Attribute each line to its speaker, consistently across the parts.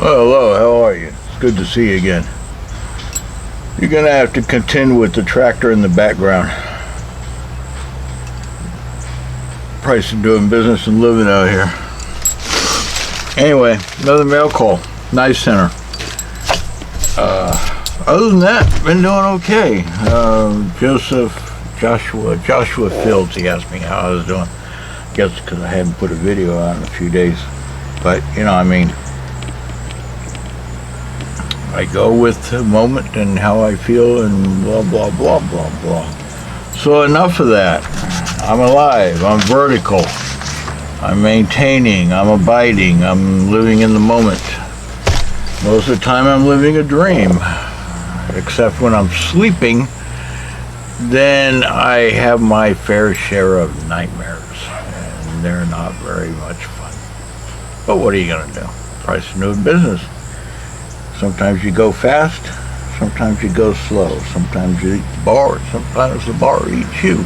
Speaker 1: Well, hello, how are you? It's good to see you again. You're gonna have to contend with the tractor in the background. Price of doing business and living out here. Anyway, another mail call. Knife Center. Other than that, been doing okay. Joshua Fields, he asked me how I was doing. I guess because I hadn't put a video out in a few days. But, you know, I mean, I go with the moment and how I feel and blah, blah, blah, blah, blah. So enough of that. I'm alive. I'm vertical. I'm maintaining. I'm abiding. I'm living in the moment. Most of the time I'm living a dream. Except when I'm sleeping, then I have my fair share of nightmares. And they're not very much fun. But what are you going to do? Price of doing business. Sometimes you go fast, sometimes you go slow, sometimes you eat the bar, sometimes the bar eats you.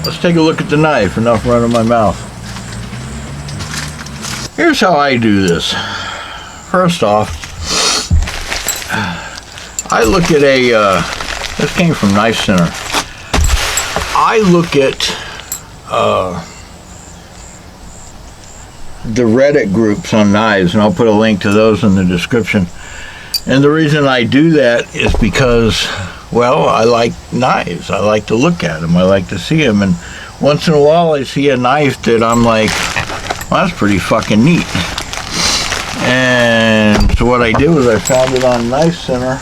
Speaker 1: Let's take a look at the knife, enough running my mouth. Here's how I do this. First off, I look at this came from Knife Center. I look at the Reddit groups on knives, and I'll put a link to those in the description. And the reason I do that is because, well, I like knives. I like to look at them. I like to see them. And once in a while I see a knife that I'm like, well, that's pretty fucking neat. And so what I did was I found it on Knife Center,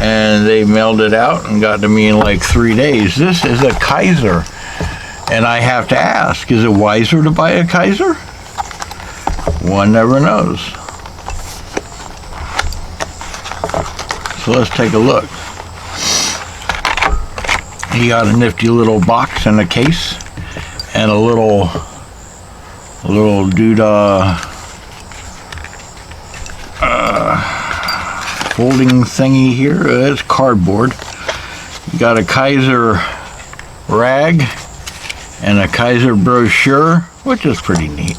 Speaker 1: and they mailed it out and got to me in like 3 days. This is a Kizer. And I have to ask, is it wiser to buy a Kizer? One never knows. So let's take a look. He got a nifty little box and a case and a little doodah folding thingy here. It's cardboard. You got a Kizer rag and a Kizer brochure, which is pretty neat.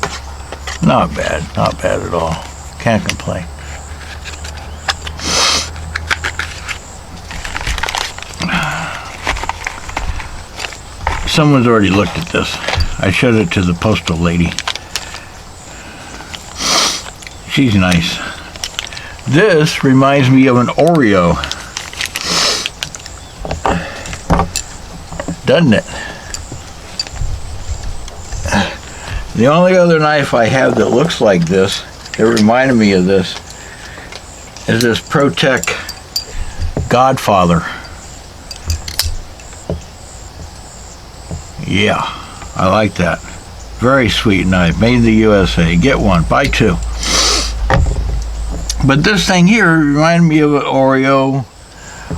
Speaker 1: Not bad at all. Can't complain. Someone's already looked at this. I showed it to the postal lady. She's nice. This reminds me of an Oreo. Doesn't it? The only other knife I have that looks like this, that reminded me of this, is this ProTech Godfather. Yeah, I like that. Very sweet knife, made in the USA. Get one, buy two. But this thing here reminded me of an Oreo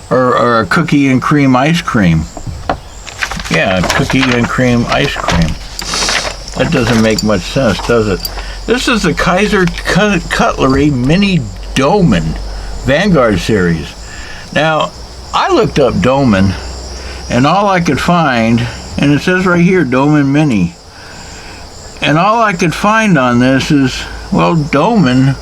Speaker 1: or a cookie and cream ice cream. Yeah, cookie and cream ice cream. That doesn't make much sense, does it? This is the Kizer Cutlery Mini Domin Vanguard series. Now, I looked up Domin, and all I could find, and it says right here, Domin Mini. And all I could find on this is, well, Domin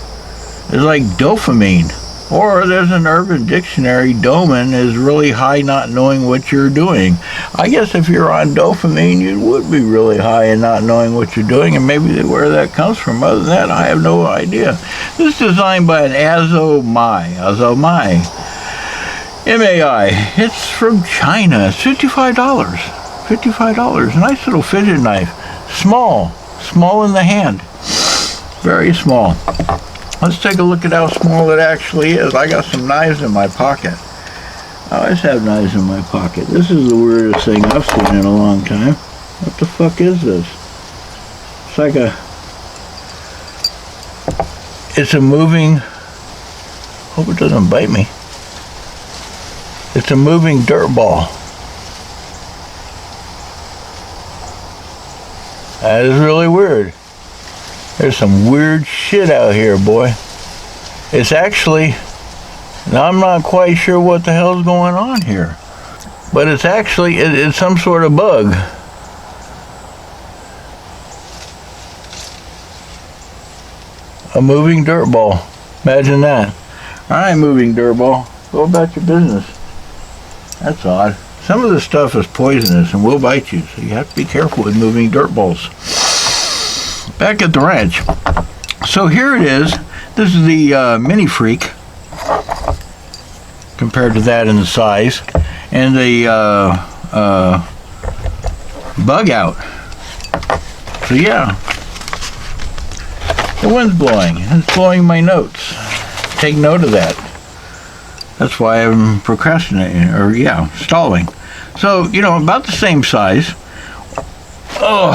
Speaker 1: is like dopamine. Or there's an Urban Dictionary, Domin is really high not knowing what you're doing. I guess if you're on dopamine, you would be really high and not knowing what you're doing, and maybe where that comes from. Other than that, I have no idea. This is designed by an Azomai. M-A-I. It's from China. It's $55. $55. Nice little fidget knife. Small in the hand. Very small. Let's take a look at how small it actually is. I got some knives in my pocket. I always have knives in my pocket. This is the weirdest thing I've seen in a long time. What the fuck is this? It's like it's a moving, hope it doesn't bite me. It's a moving dirt ball. That is really weird. There's some weird shit out here, boy. It's actually, now I'm not quite sure what the hell's going on here, but it's actually, it's some sort of bug. A moving dirt ball. Imagine that. Alright, moving dirt ball. Go about your business. That's odd. Some of the stuff is poisonous and will bite you, so you have to be careful with moving dirt balls. Back at the ranch. So here it is. This is the Mini Freek, compared to that in the size, and the Bug Out. So yeah, the wind's blowing. It's blowing my notes. Take note of that. That's why I'm procrastinating, or yeah, stalling. So, you know, about the same size. Oh,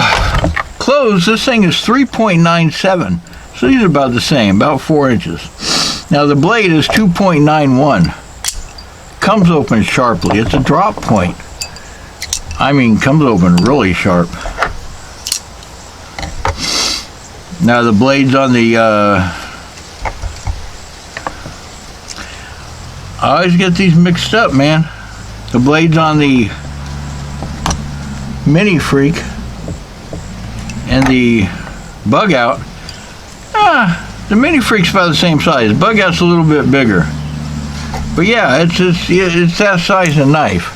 Speaker 1: clothes, this thing is 3.97. So these are about the same, about 4 inches. Now the blade is 2.91. Comes open sharply. It's a drop point. I mean, comes open really sharp. Now the blade's on the, I always get these mixed up, man. The blade's on the Mini Freek and the Bug Out. The Mini Freek's about the same size. Bug Out's a little bit bigger. But yeah, it's that size of knife.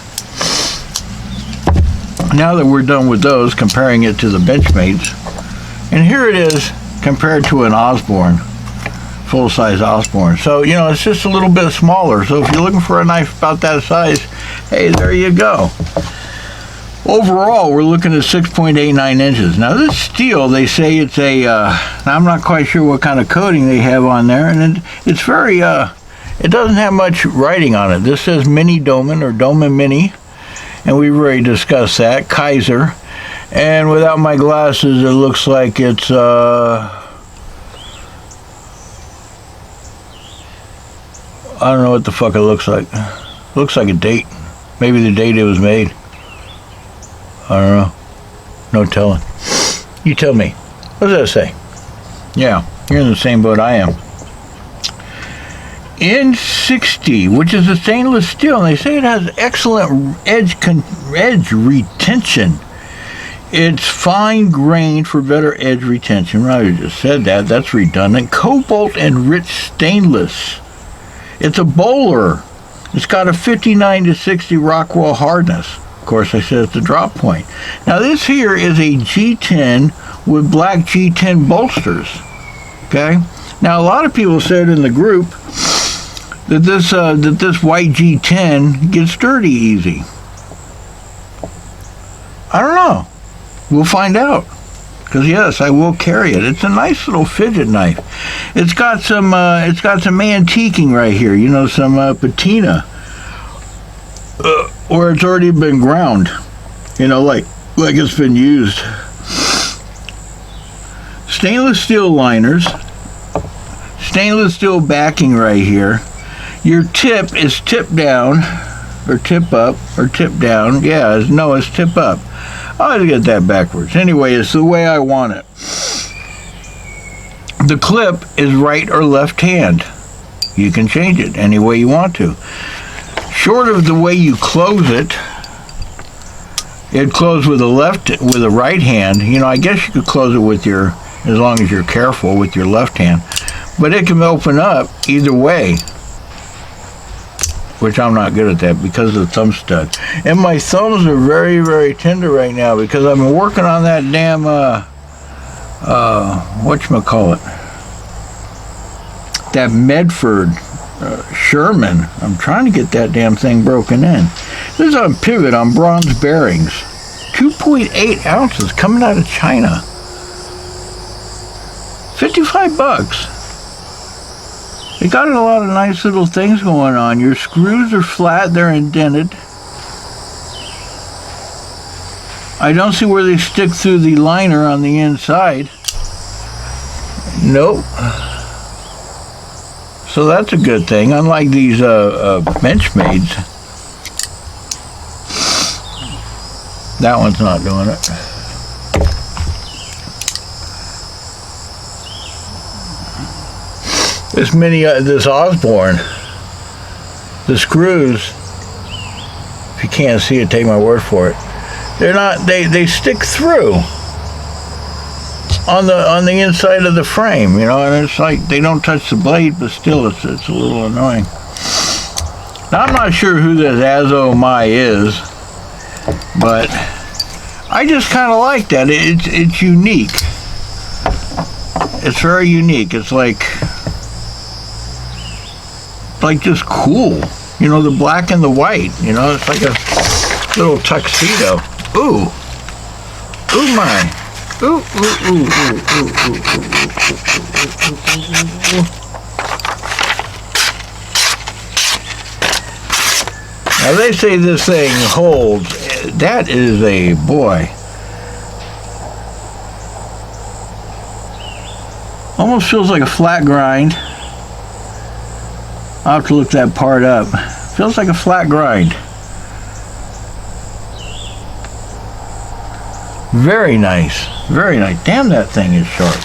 Speaker 1: Now that we're done with those, comparing it to the Benchmades, and here it is compared to an Osbourne, full-size Osbourne. So, you know, it's just a little bit smaller. So if you're looking for a knife about that size, hey, there you go. Overall, we're looking at 6.89 inches. Now this steel, they say it's a, I'm not quite sure what kind of coating they have on there, and it's very, it doesn't have much writing on it. This says Mini Domin, or Domin Mini, and we've already discussed that. Kizer. And without my glasses, it looks like it's, I don't know what the fuck it looks like. It looks like a date. Maybe the date it was made. I don't know. No telling. You tell me. What does that say? Yeah, you're in the same boat I am. N60, which is a stainless steel, and they say it has excellent edge retention. It's fine grained for better edge retention. I just said that. That's redundant. Cobalt enriched stainless. It's a bowler. It's got a 59 to 60 Rockwell hardness. Of course, I said it's a drop point. Now this here is a G10 with black G10 bolsters. Okay. Now a lot of people said in the group that this white G10 gets dirty easy. I don't know. We'll find out. Because yes, I will carry it. It's a nice little fidget knife. It's got some antiquing right here. You know, some patina. Or it's already been ground, you know, like it's been used. Stainless steel liners, stainless steel backing right here. Your tip is tip down, or tip up, or tip down. Yeah, no, it's tip up. I always get that backwards. Anyway, it's the way I want it. The clip is right or left hand. You can change it any way you want to. Short of the way you close it, it closes with a right hand. You know, I guess you could close it with your, as long as you're careful, with your left hand. But it can open up either way, which I'm not good at that because of the thumb stud. And my thumbs are very, very tender right now because I've been working on that damn, whatchamacallit, that Medford Sherman. I'm trying to get that damn thing broken in. This is on pivot on bronze bearings. 2.8 ounces coming out of China. 55 bucks. They got a lot of nice little things going on. Your screws are flat, they're indented. I don't see where they stick through the liner on the inside. Nope. So that's a good thing, unlike these Benchmades. That one's not doing it. This Osbourne, the screws, if you can't see it, take my word for it, they're not, they stick through. on the inside of the frame, you know, and it's like they don't touch the blade, but still it's a little annoying. Now I'm not sure who this Azomai is, but I just kind of like that. It's unique. It's very unique. It's like just cool. You know, the black and the white. You know, it's like a little tuxedo. Ooh, ooh my. Ooh, ooh, ooh, ooh, ooh, ooh, ooh, ooh. Now they say this thing holds. That is a boy. Almost feels like a flat grind. I'll have to look that part up. Feels like a flat grind. Very nice. Very nice. Damn, that thing is sharp.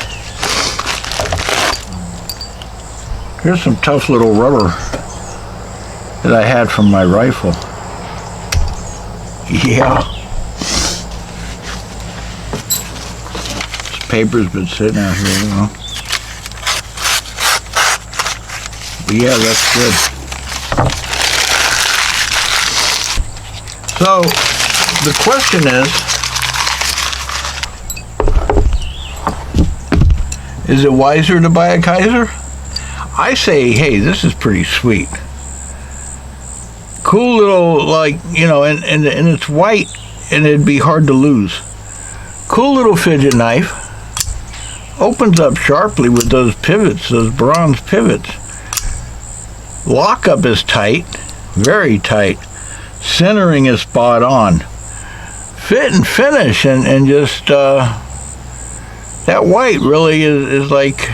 Speaker 1: Here's some tough little rubber that I had from my rifle. Yeah. This paper's been sitting out here, you know. But yeah, that's good. So, the question is it wiser to buy a Kizer? I say, hey, this is pretty sweet. Cool little, like, you know, and it's white, and it'd be hard to lose. Cool little fidget knife. Opens up sharply with those pivots, those bronze pivots. Lockup is tight, very tight. Centering is spot on. Fit and finish, and just, that white really is like,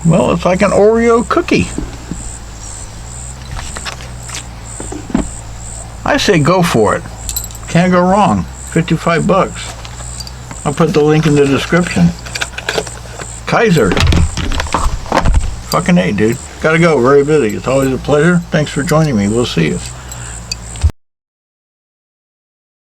Speaker 1: well, it's like an Oreo cookie. I say go for it. Can't go wrong. 55 bucks. I'll put the link in the description. Kizer. Fucking A, dude. Gotta go. Very busy. It's always a pleasure. Thanks for joining me. We'll see you.